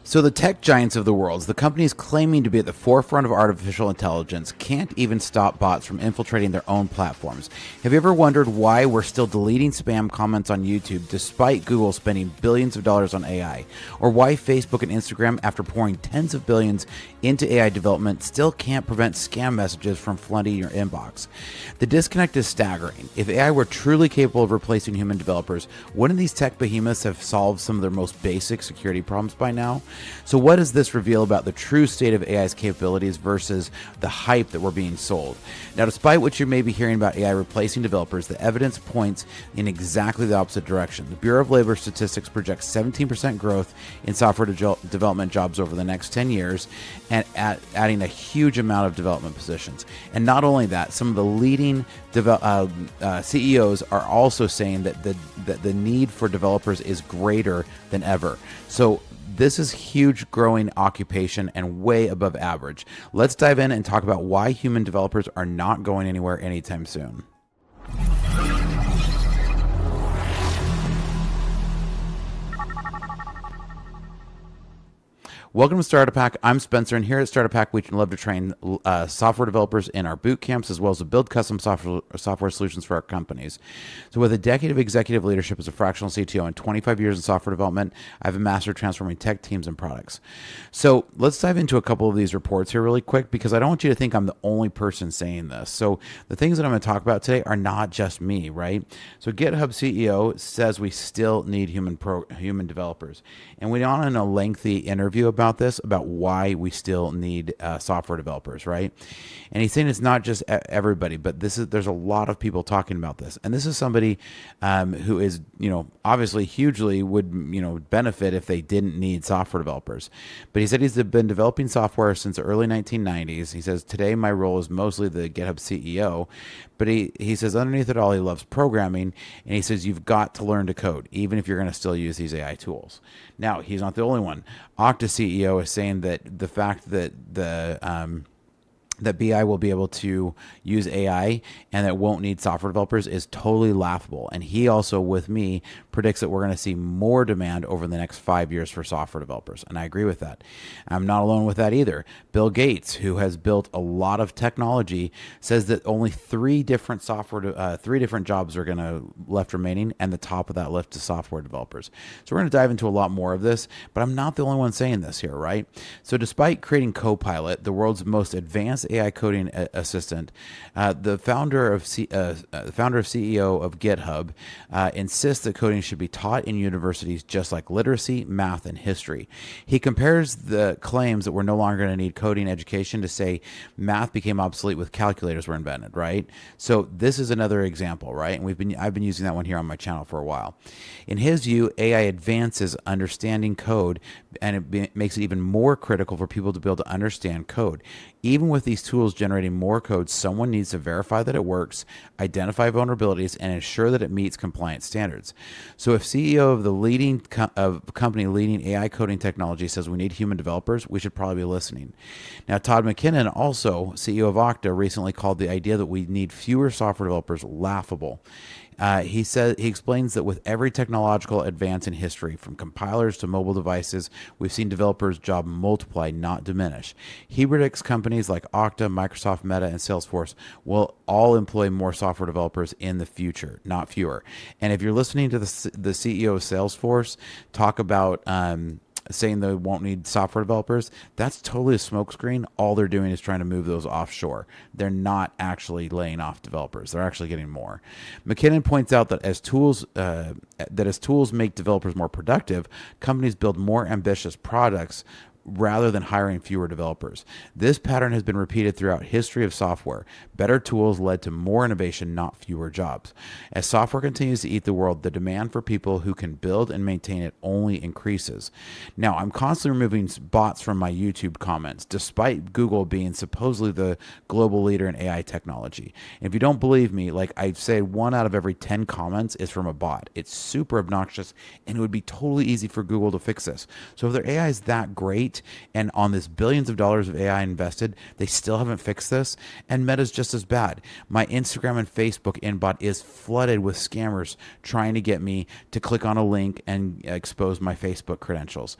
So the tech giants of the world, the companies claiming to be at the forefront of artificial intelligence, can't even stop bots from infiltrating their own platforms. Have you ever wondered why we're still deleting spam comments on YouTube despite Google spending billions of dollars on AI? Or why Facebook and Instagram, after pouring tens of billions into AI development, still can't prevent scam messages from flooding your inbox? The disconnect is staggering. If AI were truly capable of replacing human developers, wouldn't these tech behemoths have solved some of their most basic security problems by now? So what does this reveal about the true state of AI's capabilities versus the hype that we're being sold? Now, despite what you may be hearing about AI replacing developers, the evidence points in exactly the opposite direction. The Bureau of Labor Statistics projects 17% growth in software development jobs over the next 10 years, and adding a huge amount of development positions. And not only that, some of the leading CEOs are also saying that the need for developers is greater than ever. So this is huge growing occupation and way above average. Let's dive in and talk about why human developers are not going anywhere anytime soon. Welcome to Startup Hack. I'm Spencer, and here at Startup Hack, we love to train software developers in our boot camps, as well as to build custom software solutions for our companies. So with a decade of executive leadership as a fractional CTO and 25 years in software development, I have mastered transforming tech teams and products. So let's dive into a couple of these reports here really quick, because I don't want you to think I'm the only person saying this. So the things that I'm going to talk about today are not just me, right? So GitHub CEO says we still need human developers. And we went on in a lengthy interview about this, about why we still need software developers, right? And he's saying it's not just everybody, but there's a lot of people talking about this. And this is somebody who is, obviously hugely would, benefit if they didn't need software developers. But he said he's been developing software since the early 1990s. He says, today my role is mostly the GitHub CEO, but he says underneath it all, he loves programming. And he says, you've got to learn to code, even if you're going to still use these AI tools. Now, he's not the only one. Okta CEO is saying that the fact that that BI will be able to use AI and that won't need software developers is totally laughable. And he also, with me, predicts that we're going to see more demand over the next 5 years for software developers. And I agree with that. I'm not alone with that either. Bill Gates, who has built a lot of technology, says that only three different jobs are going to left remaining, and the top of that list is software developers. So we're going to dive into a lot more of this, but I'm not the only one saying this here, right? So despite creating Copilot, the world's most advanced AI coding assistant, the founder of CEO of GitHub insists that coding should be taught in universities just like literacy, math, and history. He compares the claims that we're no longer going to need coding education to say math became obsolete with calculators were invented, right? So this is another example, right? And I've been using that one here on my channel for a while. In his view, AI advances understanding code, and it makes it even more critical for people to be able to understand code. Even with these tools generating more code, someone needs to verify that it works, identify vulnerabilities, and ensure that it meets compliance standards. So if CEO of the leading company leading AI coding technology says we need human developers, we should probably be listening. Now, Todd McKinnon, also CEO of Okta, recently called the idea that we need fewer software developers laughable. He explains that with every technological advance in history, from compilers to mobile devices, we've seen developers' job multiply, not diminish. He predicts companies like Okta, Microsoft, Meta, and Salesforce will all employ more software developers in the future, not fewer. And if you're listening to the CEO of Salesforce talk about saying they won't need software developers, that's totally a smokescreen. All they're doing is trying to move those offshore. They're not actually laying off developers. They're actually getting more. McKinnon points out that as tools make developers more productive, companies build more ambitious products rather than hiring fewer developers. This pattern has been repeated throughout history of software. Better tools led to more innovation, not fewer jobs. As software continues to eat the world, the demand for people who can build and maintain it only increases. Now, I'm constantly removing bots from my YouTube comments, despite Google being supposedly the global leader in AI technology. And if you don't believe me, like I say, 1 out of every 10 comments is from a bot. It's super obnoxious, and it would be totally easy for Google to fix this. So if their AI is that great, and on this billions of dollars of AI invested, they still haven't fixed this, and Meta's just as bad. My Instagram and Facebook inbot is flooded with scammers trying to get me to click on a link and expose my Facebook credentials.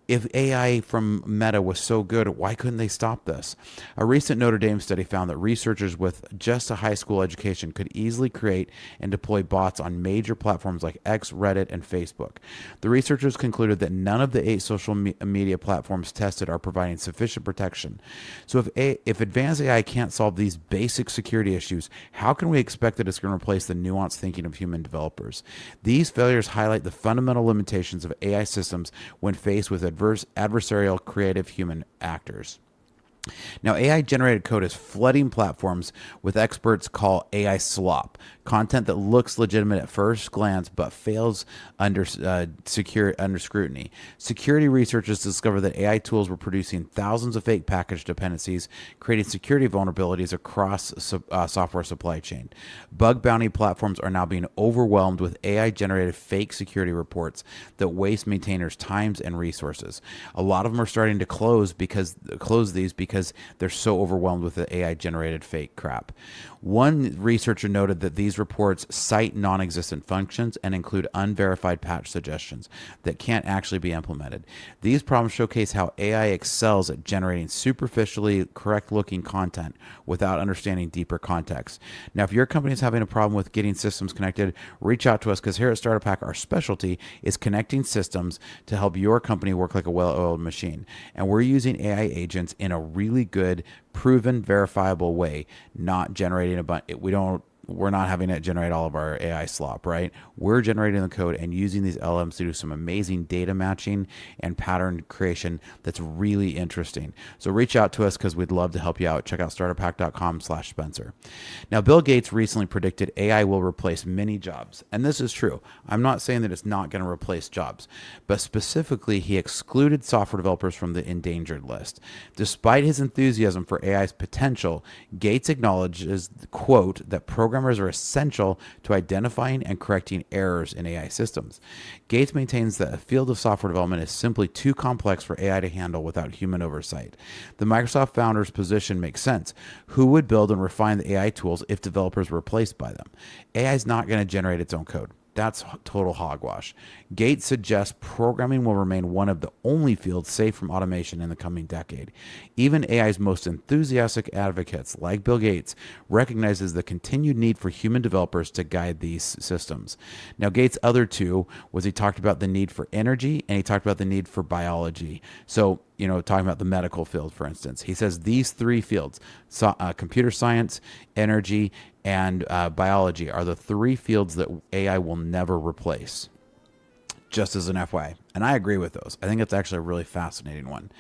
if AI from Meta was so good, why couldn't they stop this? A recent Notre Dame study found that researchers with just a high school education could easily create and deploy bots on major platforms like X, Reddit, and Facebook. The researchers concluded that none of the 8 social media platforms tested are providing sufficient protection. So if advanced AI can't solve these basic security issues, how can we expect that it's going to replace the nuanced thinking of human developers? These failures highlight the fundamental limitations of AI systems when faced with adversarial creative human actors. Now, AI-generated code is flooding platforms with experts call AI slop, content that looks legitimate at first glance but fails under scrutiny. Security researchers discovered that AI tools were producing thousands of fake package dependencies, creating security vulnerabilities across software supply chain. Bug bounty platforms are now being overwhelmed with AI-generated fake security reports that waste maintainers' times and resources. A lot of them are starting to close these because they're so overwhelmed with the AI-generated fake crap. One researcher noted that these reports cite non-existent functions and include unverified patch suggestions that can't actually be implemented. These problems showcase how AI excels at generating superficially correct-looking content without understanding deeper context. Now, if your company is having a problem with getting systems connected, reach out to us, because here at Startup Hack, our specialty is connecting systems to help your company work like a well-oiled machine. And we're using AI agents in a really good, proven, verifiable way, not generating a bunch. We're not having it generate all of our AI slop, right? We're generating the code and using these LMs to do some amazing data matching and pattern creation that's really interesting. So reach out to us, because we'd love to help you out. Check out startuphack.com/Spencer. Now, Bill Gates recently predicted AI will replace many jobs. And this is true. I'm not saying that it's not going to replace jobs, but specifically, he excluded software developers from the endangered list. Despite his enthusiasm for AI's potential, Gates acknowledges, quote, that programmers are essential to identifying and correcting errors in AI systems. Gates maintains that a field of software development is simply too complex for AI to handle without human oversight. The Microsoft founder's position makes sense. Who would build and refine the AI tools if developers were replaced by them? AI is not going to generate its own code. That's total hogwash. Gates suggests programming will remain one of the only fields safe from automation in the coming decade. Even AI's most enthusiastic advocates, like Bill Gates, recognizes the continued need for human developers to guide these systems. Now, Gates' other two was he talked about the need for energy, and he talked about the need for biology. So, talking about the medical field, for instance, he says these 3 fields, computer science, energy, and biology, are the 3 fields that AI will never replace, just as an FYI. And I agree with those. I think it's actually a really fascinating one.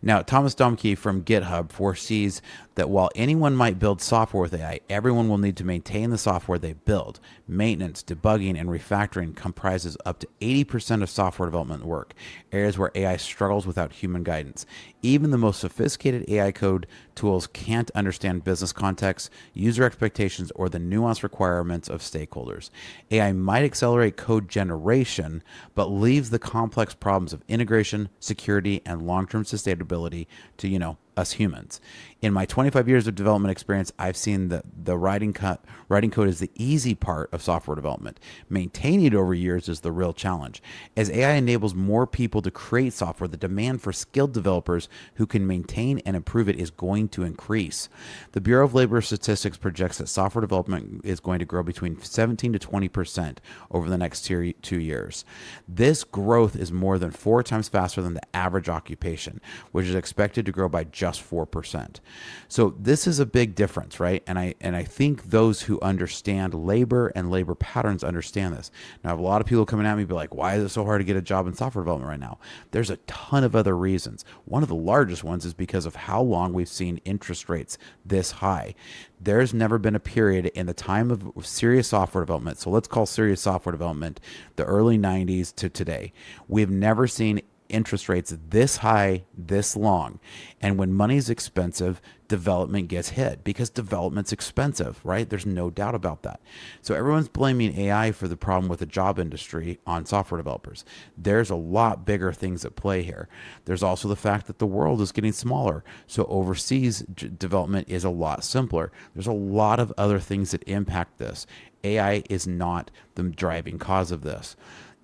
Now, Thomas Dohmke from GitHub foresees that while anyone might build software with AI, everyone will need to maintain the software they build. Maintenance, debugging, and refactoring comprises up to 80% of software development work, areas where AI struggles without human guidance. Even the most sophisticated AI code tools can't understand business context, user expectations, or the nuanced requirements of stakeholders. AI might accelerate code generation, but leaves the complex problems of integration, security, and long-term sustainability to, us humans. In my 25 years of development experience, I've seen that the writing code is the easy part of software development. Maintaining it over years is the real challenge. As AI enables more people to create software, the demand for skilled developers who can maintain and improve it is going to increase. The Bureau of Labor Statistics projects that software development is going to grow between 17 to 20% over the next 2 years. This growth is more than 4 times faster than the average occupation, which is expected to grow by just 4%. So this is a big difference, right? And I think those who understand labor and labor patterns understand this. Now, I have a lot of people coming at me be like, why is it so hard to get a job in software development right now? There's a ton of other reasons. One of the largest ones is because of how long we've seen interest rates this high. There's never been a period in the time of serious software development. So let's call serious software development the early 90s to today. We've never seen interest rates this high, this long. And when money's expensive, development gets hit because development's expensive, right? There's no doubt about that. So everyone's blaming AI for the problem with the job industry on software developers. There's a lot bigger things at play here. There's also the fact that the world is getting smaller. So overseas development is a lot simpler. There's a lot of other things that impact this. AI is not the driving cause of this.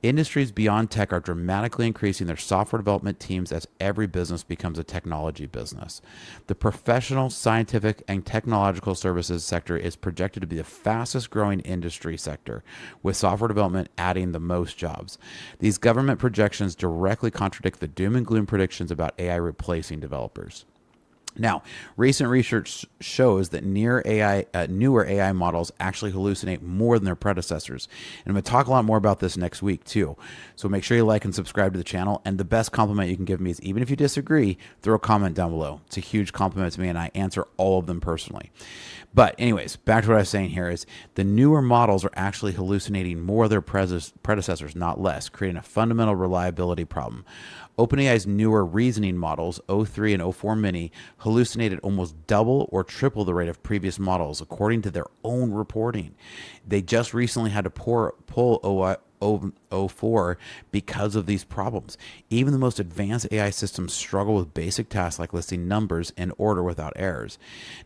Industries beyond tech are dramatically increasing their software development teams as every business becomes a technology business. The professional, scientific, and technological services sector is projected to be the fastest growing industry sector, with software development adding the most jobs. These government projections directly contradict the doom and gloom predictions about AI replacing developers. Now, recent research shows that newer AI models actually hallucinate more than their predecessors. And I'm going to talk a lot more about this next week, too. So make sure you like and subscribe to the channel. And the best compliment you can give me is, even if you disagree, throw a comment down below. It's a huge compliment to me, and I answer all of them personally. But anyways, back to what I was saying here is the newer models are actually hallucinating more of their predecessors, not less, creating a fundamental reliability problem. OpenAI's newer reasoning models, O3 and O4 Mini, hallucinated almost double or triple the rate of previous models, according to their own reporting. They just recently had to pull O4 because of these problems. Even the most advanced AI systems struggle with basic tasks like listing numbers in order without errors.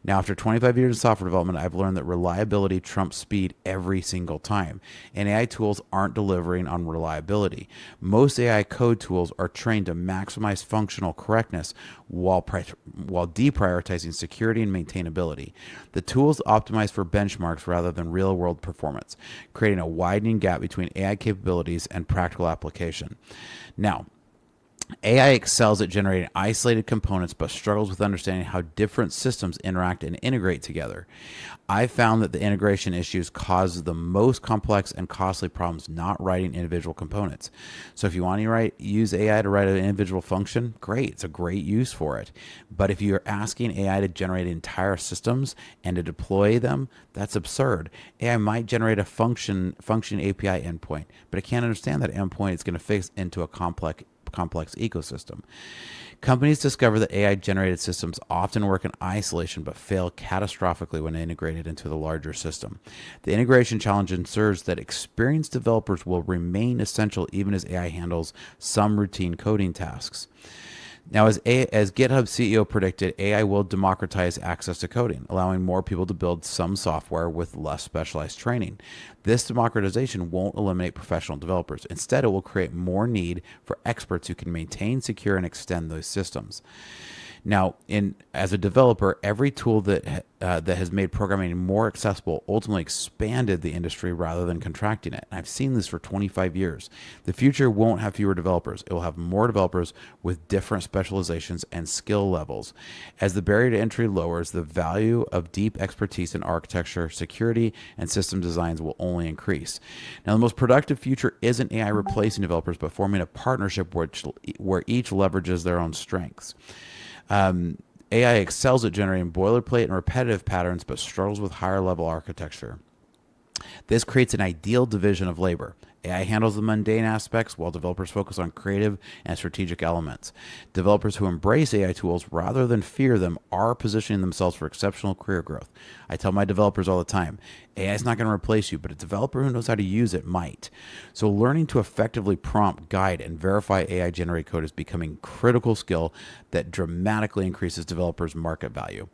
Now, after 25 years of software development, I've learned that reliability trumps speed every single time, and AI tools aren't delivering on reliability. Most AI code tools are trained to maximize functional correctness while deprioritizing security and maintainability. The tools optimize for benchmarks rather than real-world performance, creating a widening gap between AI capabilities and practical application. Now, AI excels at generating isolated components but struggles with understanding how different systems interact and integrate together. I found that the integration issues cause the most complex and costly problems, not writing individual components. So if you want to use AI to write an individual function, great, it's a great use for it. But if you're asking AI to generate entire systems and to deploy them, that's absurd. AI might generate a function API endpoint, but it can't understand that endpoint. It's going to fix into a complex ecosystem. Companies discover that AI-generated systems often work in isolation but fail catastrophically when integrated into the larger system. The integration challenge ensures that experienced developers will remain essential even as AI handles some routine coding tasks. Now, as GitHub CEO predicted, AI will democratize access to coding, allowing more people to build some software with less specialized training. This democratization won't eliminate professional developers. Instead, it will create more need for experts who can maintain, secure, and extend those systems. Now, as a developer, every tool that has made programming more accessible ultimately expanded the industry rather than contracting it. And I've seen this for 25 years. The future won't have fewer developers. It will have more developers with different specializations and skill levels. As the barrier to entry lowers, the value of deep expertise in architecture, security, and system designs will only increase. Now, the most productive future isn't AI replacing developers, but forming a partnership where each leverages their own strengths. AI excels at generating boilerplate and repetitive patterns, but struggles with higher level architecture. This creates an ideal division of labor. AI handles the mundane aspects while developers focus on creative and strategic elements. Developers who embrace AI tools rather than fear them are positioning themselves for exceptional career growth. I tell my developers all the time, AI is not going to replace you, but a developer who knows how to use it might. So learning to effectively prompt, guide, and verify AI-generated code is becoming a critical skill that dramatically increases developers' market value.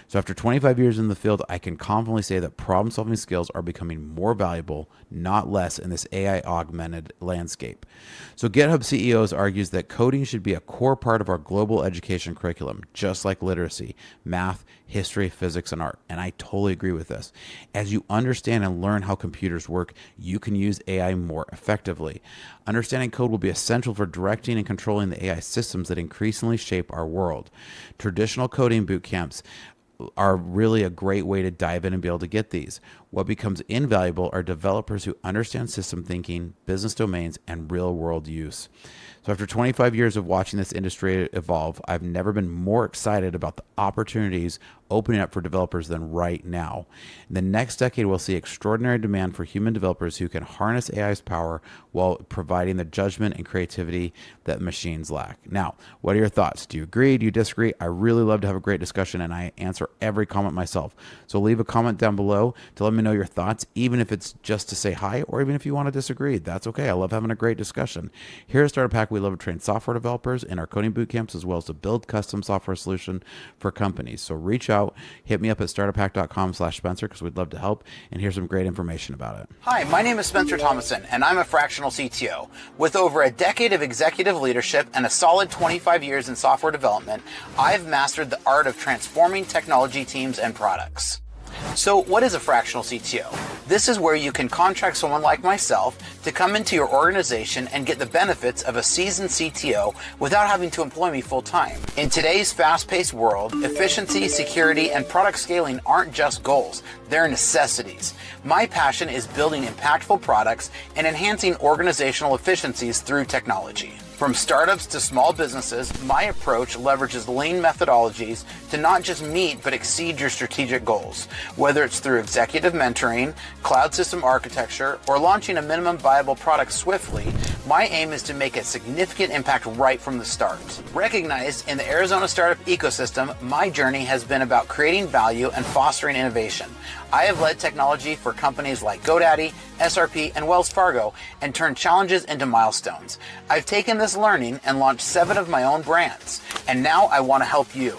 So after 25 years in the field, I can confidently say that problem-solving skills are becoming more valuable, not less, in this AI-augmented landscape. So GitHub CEOs argues that coding should be a core part of our global education curriculum, just like literacy, math, history, physics, and art. And I totally agree with this. As you understand and learn how computers work, you can use AI more effectively. Understanding code will be essential for directing and controlling the AI systems that increasingly shape our world. Traditional coding boot camps are really a great way to dive in and be able to get these. What becomes invaluable are developers who understand system thinking, business domains, and real-world use. So after 25 years of watching this industry evolve, I've never been more excited about the opportunities opening up for developers than right now. In the next decade, we'll see extraordinary demand for human developers who can harness AI's power while providing the judgment and creativity that machines lack. Now, what are your thoughts? Do you agree? Do you disagree? I really love to have a great discussion, and I answer every comment myself. So leave a comment down below to let me know know your thoughts, even if it's just to say hi, or even if you want to disagree. That's okay. I love having a great discussion. Here at Startup Hack, we love to train software developers in our coding boot camps, as well as to build custom software solution for companies. So reach out, hit me up at startuphack.com/Spencer, because we'd love to help, and here's some great information about it. Hi, my name is Spencer Thomason, and I'm a fractional CTO. With over a decade of executive leadership and a solid 25 years in software development, I've mastered the art of transforming technology teams and products. So what is a fractional CTO? This is where you can contract someone like myself to come into your organization and get the benefits of a seasoned CTO without having to employ me full time. In today's fast-paced world, efficiency, security, and product scaling aren't just goals, they're necessities. My passion is building impactful products and enhancing organizational efficiencies through technology. From startups to small businesses, my approach leverages lean methodologies to not just meet but exceed your strategic goals. Whether it's through executive mentoring, cloud system architecture, or launching a minimum viable product swiftly, my aim is to make a significant impact right from the start. Recognized in the Arizona startup ecosystem, my journey has been about creating value and fostering innovation. I have led technology for companies like GoDaddy, SRP, and Wells Fargo and turned challenges into milestones. I've taken this learning and launched 7 of my own brands, and now I want to help you.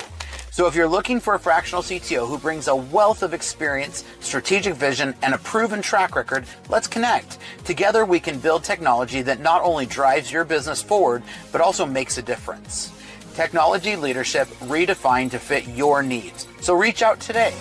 So if you're looking for a fractional CTO who brings a wealth of experience, strategic vision, and a proven track record, let's connect. Together we can build technology that not only drives your business forward, but also makes a difference. Technology leadership redefined to fit your needs. So reach out today.